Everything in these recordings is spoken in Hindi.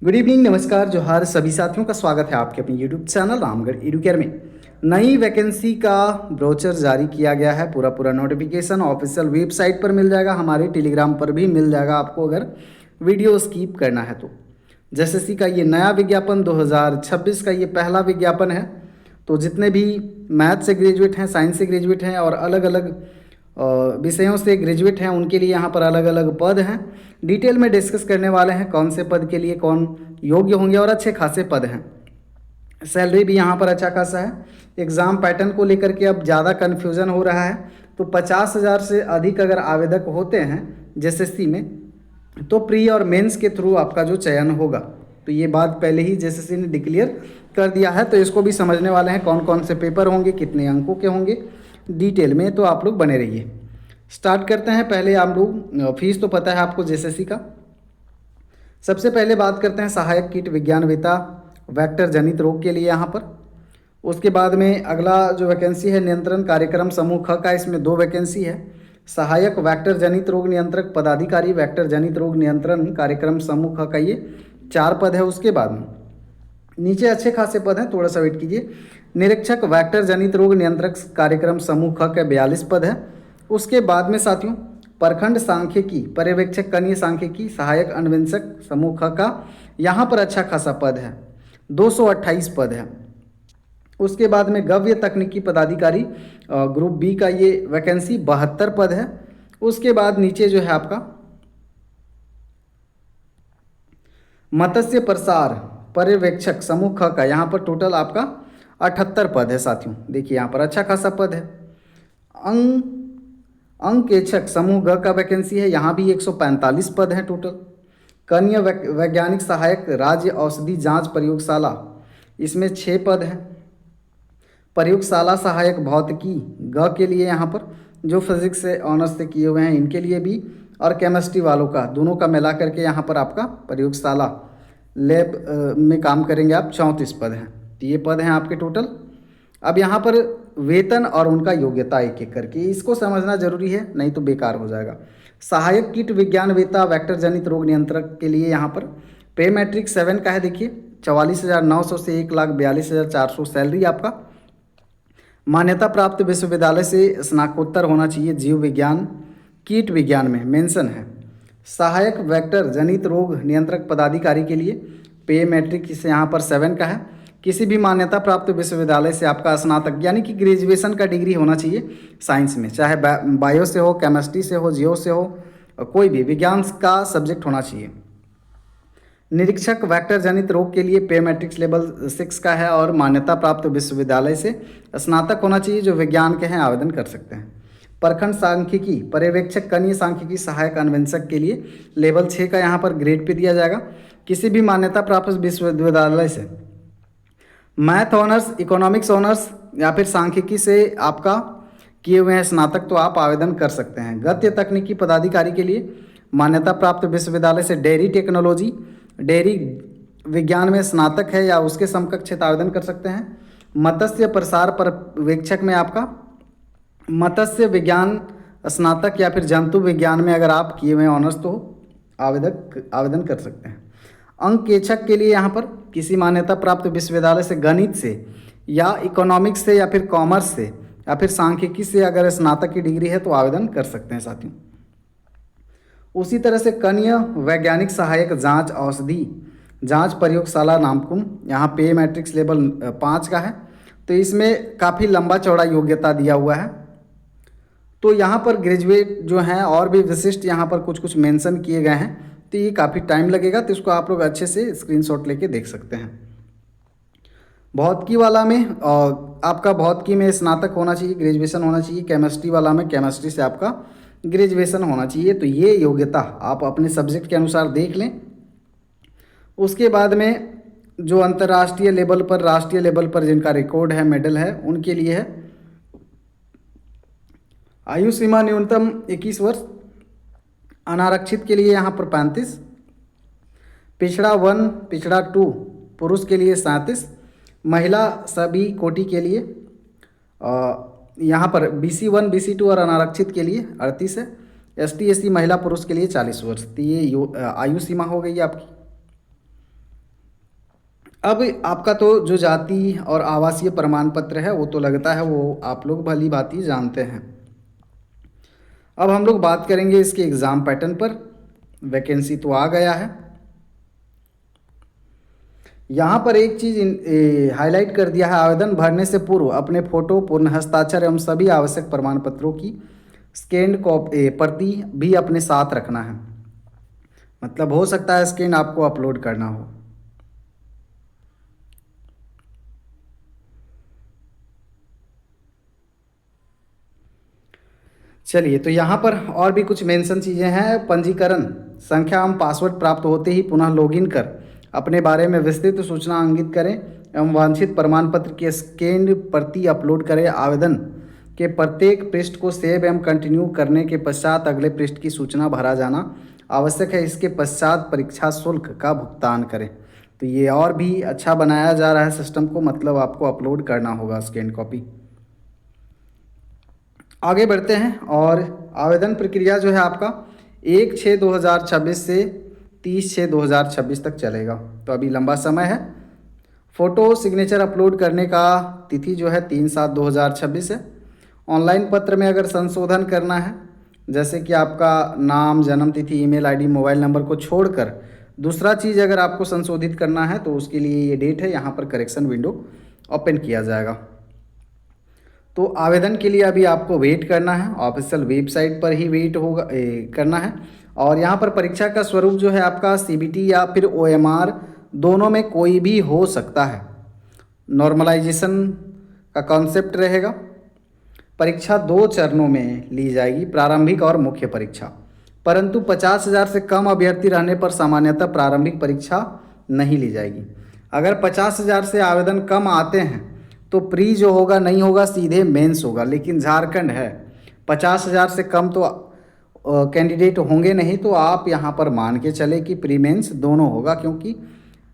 गुड इवनिंग, नमस्कार, जोहार सभी साथियों का स्वागत है आपके अपने यूट्यूब चैनल रामगढ़ एडुकेयर में। नई वैकेंसी का ब्रोचर जारी किया गया है। पूरा नोटिफिकेशन ऑफिशियल वेबसाइट पर मिल जाएगा, हमारे टेलीग्राम पर भी मिल जाएगा आपको अगर वीडियो स्किप करना है तो। एसएससी का ये नया विज्ञापन 2026 का ये पहला विज्ञापन है। तो जितने भी मैथ से ग्रेजुएट हैं, साइंस से ग्रेजुएट हैं और अलग अलग विषयों से ग्रेजुएट हैं, उनके लिए यहाँ पर अलग अलग पद हैं। डिटेल में डिस्कस करने वाले हैं कौन से पद के लिए कौन योग्य होंगे और अच्छे खासे पद हैं। सैलरी भी यहाँ पर अच्छा खासा है। एग्ज़ाम पैटर्न को लेकर के अब ज़्यादा कन्फ्यूज़न हो रहा है। तो 50,000 से अधिक अगर आवेदक होते हैं एसएससी में तो प्री और मेंस के थ्रू आपका जो चयन होगा। तो ये बात पहले ही एसएससी ने डिक्लेयर कर दिया है। तो इसको भी समझने वाले हैं कौन कौन से पेपर होंगे, कितने अंकों के होंगे डिटेल में। तो आप लोग बने रहिए। स्टार्ट करते हैं। पहले आप लोग फीस तो पता है आपको एसएससी का। सबसे पहले बात करते हैं सहायक कीट विज्ञानवेत्ता वेक्टर जनित रोग के लिए यहाँ पर। उसके बाद में अगला जो वैकेंसी है नियंत्रण कार्यक्रम समूह ख का, इसमें 2 वैकेंसी है। सहायक वेक्टर जनित रोग नियंत्रक पदाधिकारी वेक्टर जनित रोग नियंत्रण कार्यक्रम समूह ख का ये 4 पद है। उसके बाद में नीचे अच्छे खासे पद हैं, थोड़ा सा वेट कीजिए। निरीक्षक वेक्टर जनित रोग नियंत्रक कार्यक्रम समूह ख के 42 पद है। उसके बाद में साथियों प्रखंड सांख्यिकी पर्यवेक्षक कनीय सांख्यिकी सहायक अन्वेषक समूह ख का यहाँ पर अच्छा खासा पद है, 228 पद है। उसके बाद में गव्य तकनीकी पदाधिकारी ग्रुप बी का ये वैकेंसी 72 पद है। उसके बाद नीचे जो है आपका मत्स्य प्रसार पर्यवेक्षक समूह ख का यहाँ पर टोटल आपका 78 पद है साथियों। देखिए यहाँ पर अच्छा खासा पद है। अंकेक्षक समूह ग का वैकेंसी है, यहाँ भी 145 पद हैं टोटल। कनीय वैज्ञानिक सहायक राज्य औषधि जांच प्रयोगशाला, इसमें 6 पद हैं। प्रयोगशाला सहायक भौतिकी ग के लिए यहाँ पर जो फिजिक्स से ऑनर्स से किए हुए हैं इनके लिए भी, और केमिस्ट्री वालों का दोनों का मिला करके यहाँ पर आपका प्रयोगशाला लैब में काम करेंगे आप, 34 पद हैं। तो ये पद हैं आपके टोटल। अब यहाँ पर वेतन और उनका योग्यता एक एक करके इसको समझना जरूरी है, नहीं तो बेकार हो जाएगा। सहायक कीट विज्ञानवेत्ता वेक्टर जनित रोग नियंत्रक के लिए यहाँ पर पे मैट्रिक 7 का है। देखिए 44,900 से 1,42,400 सैलरी आपका। मान्यता प्राप्त विश्वविद्यालय से स्नातकोत्तर होना चाहिए। जीव विज्ञान कीट विज्ञान में मेंशन है। सहायक वेक्टर जनित रोग नियंत्रक पदाधिकारी के लिए पे मैट्रिक इसे यहाँ पर 7 का है। किसी भी मान्यता प्राप्त विश्वविद्यालय से आपका स्नातक यानी कि ग्रेजुएशन का डिग्री होना चाहिए साइंस में, चाहे बायो से हो, केमिस्ट्री से हो, जियो से हो, कोई भी विज्ञान का सब्जेक्ट होना चाहिए। निरीक्षक वेक्टर जनित रोग के लिए पे मैट्रिक्स लेवल 6 का है और मान्यता प्राप्त विश्वविद्यालय से स्नातक होना चाहिए। जो विज्ञान के हैं आवेदन कर सकते हैं। प्रखंड सांख्यिकी पर्यवेक्षक कनीय सांख्यिकी सहायक अन्वेषक के लिए लेवल 6 का यहाँ पर ग्रेड पे दिया जाएगा। किसी भी मान्यता प्राप्त विश्वविद्यालय से मैथ ऑनर्स, इकोनॉमिक्स ऑनर्स या फिर सांख्यिकी से आपका किए हुए हैं स्नातक, तो आप आवेदन कर सकते हैं। गद्य तकनीकी पदाधिकारी के लिए मान्यता प्राप्त विश्वविद्यालय से डेयरी टेक्नोलॉजी, डेयरी विज्ञान में स्नातक है या उसके समकक्ष आवेदन कर सकते हैं। मत्स्य प्रसार पर्यवेक्षक में आपका मत्स्य विज्ञान स्नातक या फिर जंतु विज्ञान में अगर आप किए हुए ऑनर्स तो आवेदन कर सकते हैं। अंकेक्षक के लिए यहाँ पर किसी मान्यता प्राप्त विश्वविद्यालय से गणित से या इकोनॉमिक्स से या फिर कॉमर्स से या फिर सांख्यिकी से अगर स्नातक की डिग्री है तो आवेदन कर सकते हैं साथियों। उसी तरह से कनीय वैज्ञानिक सहायक जांच औषधि जांच प्रयोगशाला नामकुम, यहाँ पे मैट्रिक्स लेवल 5 का है। तो इसमें काफ़ी लंबा चौड़ा योग्यता दिया हुआ है। तो यहाँ पर ग्रेजुएट जो हैं और भी विशिष्ट यहाँ पर कुछ कुछ मेंशन किए गए हैं, तो ये काफ़ी टाइम लगेगा। तो इसको आप लोग अच्छे से स्क्रीनशॉट लेके देख सकते हैं। भौतिकी वाला में आपका भौतिकी में स्नातक होना चाहिए, ग्रेजुएशन होना चाहिए। केमिस्ट्री वाला में केमिस्ट्री से आपका ग्रेजुएशन होना चाहिए। तो ये योग्यता आप अपने सब्जेक्ट के अनुसार देख लें। उसके बाद में जो अंतर्राष्ट्रीय लेवल पर, राष्ट्रीय लेवल पर जिनका रिकॉर्ड है, मेडल है, उनके लिए है आयु सीमा न्यूनतम 21 वर्ष, अनारक्षित के लिए यहाँ पर 35, पिछड़ा 1 पिछड़ा 2 पुरुष के लिए 37, महिला सभी कोटि के लिए यहाँ पर BC1 BC2 और अनारक्षित के लिए 38 है। ST SC महिला पुरुष के लिए 40 वर्ष। तो ये आयु सीमा हो गई आपकी। अब आपका तो जो जाति और आवासीय प्रमाण पत्र है वो तो लगता है, वो आप लोग भली भांति जानते हैं। अब हम लोग बात करेंगे इसके एग्ज़ाम पैटर्न पर। वैकेंसी तो आ गया है। यहाँ पर एक चीज़ हाईलाइट कर दिया है, आवेदन भरने से पूर्व अपने फोटो, पूर्ण हस्ताक्षर एवं सभी आवश्यक प्रमाण पत्रों की स्कैन प्रति भी अपने साथ रखना है। मतलब हो सकता है स्कैन आपको अपलोड करना हो। चलिए, तो यहाँ पर और भी कुछ मेंशन चीज़ें हैं। पंजीकरण संख्या एवं पासवर्ड प्राप्त होते ही पुनः लॉगिन कर अपने बारे में विस्तृत सूचना अंकित करें एवं वांछित प्रमाण पत्र की स्कैन प्रति अपलोड करें। आवेदन के प्रत्येक पृष्ठ को सेव एवं कंटिन्यू करने के पश्चात अगले पृष्ठ की सूचना भरा जाना आवश्यक है। इसके पश्चात परीक्षा शुल्क का भुगतान करें। तो ये और भी अच्छा बनाया जा रहा है सिस्टम को, मतलब आपको अपलोड करना होगा स्कैन कॉपी। आगे बढ़ते हैं और आवेदन प्रक्रिया जो है आपका 1/6/2026 से 30/6/2026 तक चलेगा। तो अभी लंबा समय है। फ़ोटो सिग्नेचर अपलोड करने का तिथि जो है 3/7/2026 है। ऑनलाइन पत्र में अगर संशोधन करना है, जैसे कि आपका नाम, जन्म तिथि, ईमेल आईडी, मोबाइल नंबर को छोड़कर दूसरा चीज़ अगर आपको संशोधित करना है तो उसके लिए ये डेट है, यहाँ पर करेक्शन विंडो ओपन किया जाएगा। तो आवेदन के लिए अभी आपको वेट करना है, ऑफिशियल वेबसाइट पर ही वेट होगा करना है। और यहाँ पर परीक्षा का स्वरूप जो है आपका सीबीटी या फिर ओएमआर दोनों में कोई भी हो सकता है। नॉर्मलाइजेशन का कॉन्सेप्ट रहेगा। परीक्षा 2 चरणों में ली जाएगी, प्रारंभिक और मुख्य परीक्षा। परंतु 50,000 से कम अभ्यर्थी रहने पर सामान्यतः प्रारंभिक परीक्षा नहीं ली जाएगी। अगर 50,000 से आवेदन कम आते हैं तो प्री जो होगा नहीं होगा, सीधे मेंस होगा। लेकिन झारखंड है, 50,000 से कम तो कैंडिडेट होंगे नहीं, तो आप यहाँ पर मान के चले कि प्री मेंस दोनों होगा, क्योंकि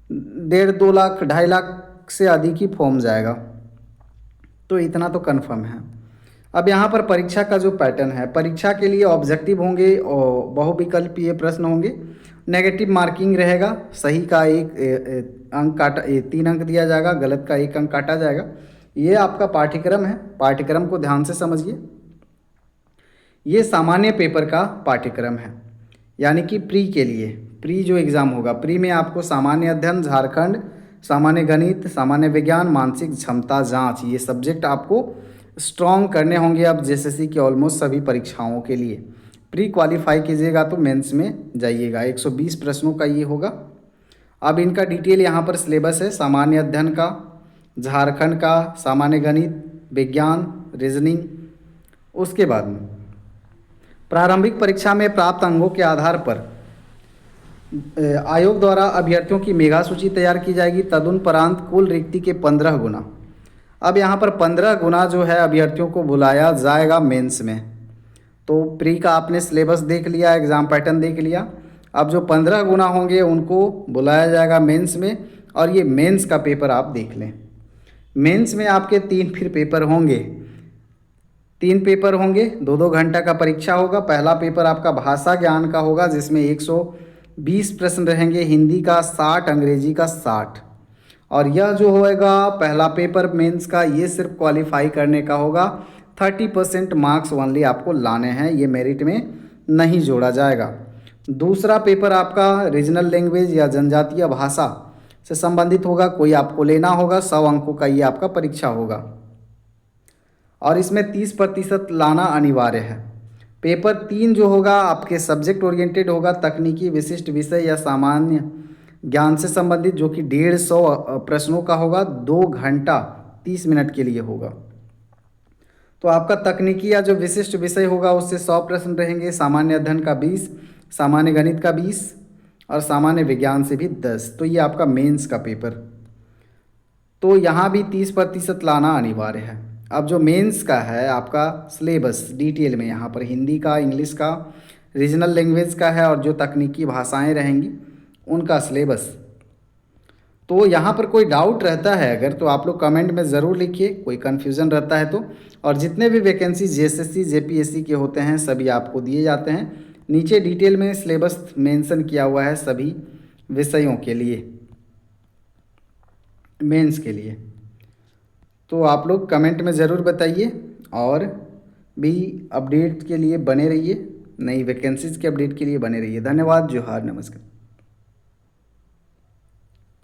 1.5-2 लाख 2.5 लाख से अधिक ही फॉर्म जाएगा। तो इतना तो कन्फर्म है। अब यहाँ पर परीक्षा का जो पैटर्न है, परीक्षा के लिए ऑब्जेक्टिव होंगे और बहुविकल्पीय प्रश्न होंगे। नेगेटिव मार्किंग रहेगा, सही का 1 अंक काटा, 3 अंक दिया जाएगा, गलत का 1 अंक काटा जाएगा। ये आपका पाठ्यक्रम है, पाठ्यक्रम को ध्यान से समझिए। ये सामान्य पेपर का पाठ्यक्रम है, यानी कि प्री के लिए। प्री जो एग्ज़ाम होगा, प्री में आपको सामान्य अध्ययन, झारखंड, सामान्य गणित, सामान्य विज्ञान, मानसिक क्षमता जांच, ये सब्जेक्ट आपको स्ट्रॉन्ग करने होंगे अब जेएसएससी की ऑलमोस्ट सभी परीक्षाओं के लिए। प्री क्वालिफाई कीजिएगा तो मेंस में जाइएगा। 120 प्रश्नों का ये होगा। अब इनका डिटेल यहाँ पर सिलेबस है। सामान्य अध्ययन का, झारखंड का, सामान्य गणित, विज्ञान, रीजनिंग। उसके बाद में प्रारंभिक परीक्षा में प्राप्त अंकों के आधार पर आयोग द्वारा अभ्यर्थियों की मेगा सूची तैयार की जाएगी। तदुपरांत कुल रिक्ति के 15 गुना, अब यहाँ पर 15 गुना जो है अभ्यर्थियों को बुलाया जाएगा मेंस में। तो प्री का आपने सिलेबस देख लिया, एग्ज़ाम पैटर्न देख लिया। अब जो 15 गुना होंगे उनको बुलाया जाएगा मेंस में। और ये मेंस का पेपर आप देख लें। मेंस में आपके 3 फिर पेपर होंगे, 3 पेपर होंगे, 2-2 घंटा का परीक्षा होगा। पहला पेपर आपका भाषा ज्ञान का होगा, जिसमें 120 प्रश्न रहेंगे, हिंदी का 60, अंग्रेजी का 60। और यह जो होएगा पहला पेपर मेंस का, ये सिर्फ क्वालिफाई करने का होगा। 30% मार्क्स ओनली आपको लाने हैं, ये मेरिट में नहीं जोड़ा जाएगा। दूसरा पेपर आपका रीजनल लैंग्वेज या जनजातीय भाषा से संबंधित होगा, कोई आपको लेना होगा। 100 अंकों का ये आपका परीक्षा होगा और इसमें 30% लाना अनिवार्य है। पेपर 3 जो होगा आपके सब्जेक्ट ओरिएंटेड होगा, तकनीकी, विशिष्ट विषय या सामान्य ज्ञान से संबंधित, जो कि 150 प्रश्नों का होगा। 2 घंटा 30 मिनट के लिए होगा। तो आपका तकनीकी या जो विशिष्ट विषय होगा उससे 100 प्रश्न रहेंगे, सामान्य अध्ययन का 20, सामान्य गणित का 20 और सामान्य विज्ञान से भी 10। तो ये आपका मेंस का पेपर। तो यहाँ भी 30% लाना अनिवार्य है। अब जो मेंस का है आपका सिलेबस डिटेल में यहाँ पर हिंदी का, इंग्लिश का, रीजनल लैंग्वेज का है और जो तकनीकी भाषाएं रहेंगी उनका सिलेबस। तो यहाँ पर कोई डाउट रहता है अगर, तो आप लोग कमेंट में ज़रूर लिखिए, कोई कन्फ्यूज़न रहता है तो। और जितने भी वैकेंसी जेएसएससी जेपीएससी के होते हैं सभी आपको दिए जाते हैं। नीचे डिटेल में सिलेबस मेंशन किया हुआ है सभी विषयों के लिए। मेंस के लिए। तो आप लोग कमेंट में ज़रूर बताइए और भी अपडेट के लिए बने रहिए, नई वैकेंसीज़ के अपडेट के लिए बने रहिए। धन्यवाद। जोहार, नमस्कार।